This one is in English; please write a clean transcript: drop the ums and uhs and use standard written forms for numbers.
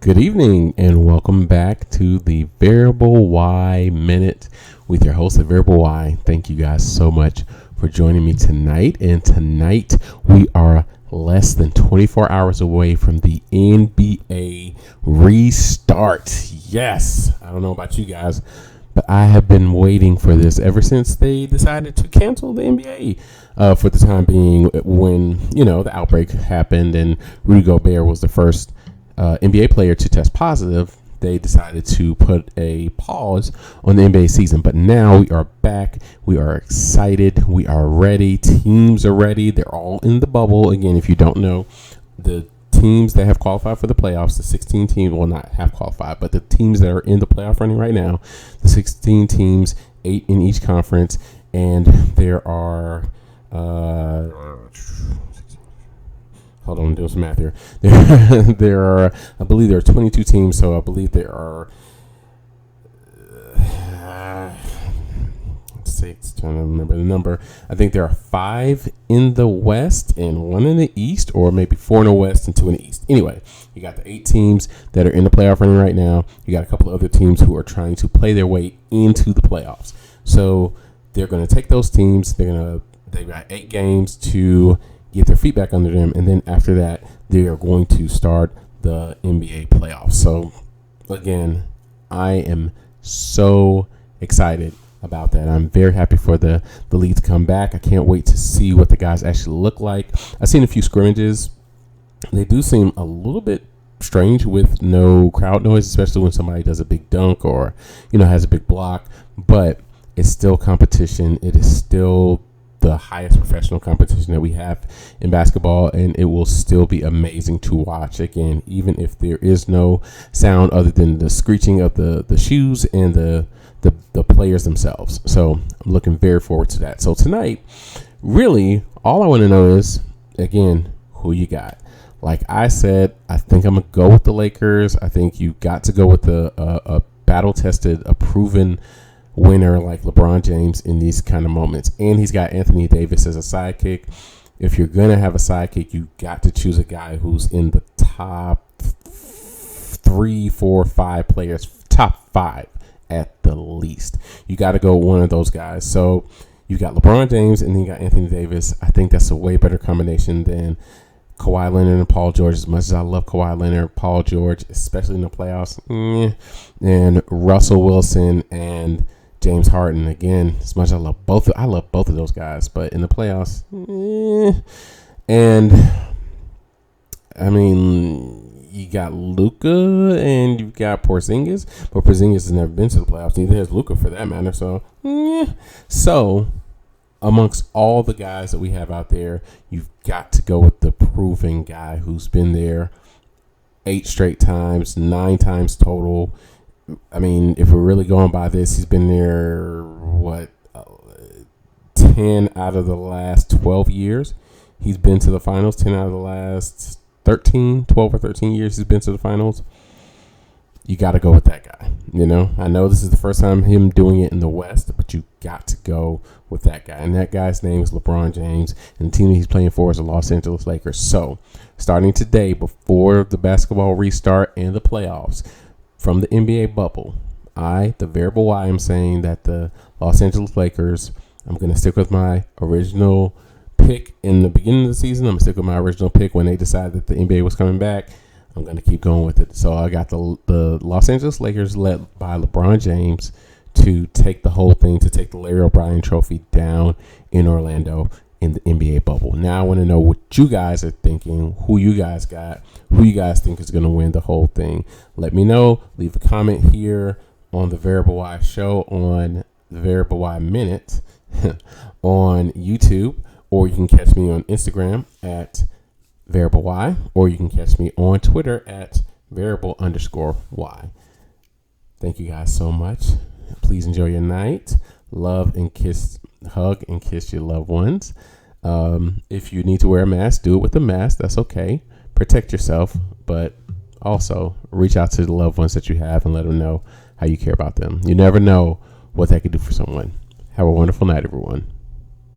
Good evening and welcome back to the Variable Y Minute with your host of Variable Y. Thank you guys so much for joining me tonight. And tonight we are less than 24 hours away from the NBA restart. Yes, I don't know about you guys, but I have been waiting for this ever since they decided to cancel the NBA for the time being when, the outbreak happened and Rudy Gobert was the first NBA player to test positive. They decided to put a pause on the NBA season, but now we are back. We are excited. We are ready. Teams are ready. They're all in the bubble. Again, if you don't know, the teams that have qualified for the playoffs, the 16 teams, well, not have qualified, but the teams that are in the playoff running right now, the 16 teams, 8 in each conference, and there are hold on, I'm doing some math here. There are, I believe there are 22 teams, so I believe there are, trying to remember the number. I think there are 5 in the West and 1 in the East, or maybe 4 in the West and 2 in the East. Anyway, you got the 8 teams that are in the playoff running right now. You got a couple of other teams who are trying to play their way into the playoffs. So they're going to take those teams. They've got 8 games to get their feet back under them, and then after that they are going to start the NBA playoffs. So again, I am so excited about that. I'm very happy for the league to come back. I can't wait to see what the guys actually look like. I've seen a few scrimmages. They do seem a little bit strange with no crowd noise, especially when somebody does a big dunk or has a big block, but it's still competition. It is still the highest professional competition that we have in basketball, and it will still be amazing to watch. Again, even if there is no sound other than the screeching of the shoes and the players themselves. So I'm looking very forward to that. So tonight, really, all I want to know is, again, who you got. Like I said, I think I'm going to go with the Lakers. I think you got to go with a battle-tested, a proven winner like LeBron James in these kind of moments. And he's got Anthony Davis as a sidekick. If you're going to have a sidekick, you got to choose a guy who's in the top 3, 4, 5 players, top 5 at the least. You got to go one of those guys. So you got LeBron James and then you got Anthony Davis. I think that's a way better combination than Kawhi Leonard and Paul George. As much as I love Kawhi Leonard, Paul George, especially in the playoffs, and Russell Wilson and James Harden. Again, as much as I love both of those guys, but in the playoffs, and I mean, you got Luka and you've got Porzingis, but Porzingis has never been to the playoffs. Neither has Luka, for that matter. So amongst all the guys that we have out there, you've got to go with the proven guy who's been there 8 straight times, 9 times total. I mean, if we're really going by this, he's been there, 10 out of the last 12 years. He's been to the finals. 10 out of the last 12 or 13 years he's been to the finals. You got to go with that guy. I know this is the first time him doing it in the West, but you got to go with that guy. And that guy's name is LeBron James, and the team that he's playing for is the Los Angeles Lakers. So, starting today, before the basketball restart and the playoffs, from the NBA bubble, the Variable Y, am saying that the Los Angeles Lakers, I'm going to stick with my original pick in the beginning of the season. I'm going to stick with my original pick when they decided that the NBA was coming back. I'm going to keep going with it. So I got the Los Angeles Lakers led by LeBron James to take the whole thing, to take the Larry O'Brien trophy down in Orlando in the NBA bubble. Now I want to know what you guys are thinking, who you guys got, who you guys think is going to win the whole thing. Let me know. Leave a comment here on the Variable Y Show, on the Variable Y Minute on YouTube, or you can catch me on Instagram at Variable Y, or you can catch me on Twitter at Variable_Y. Thank you guys so much. Please enjoy your night. Hug and kiss your loved ones. If you need to wear a mask, do it with a mask. That's okay. Protect yourself, but also reach out to the loved ones that you have and let them know how you care about them. You never know what that could do for someone. Have a wonderful night, everyone.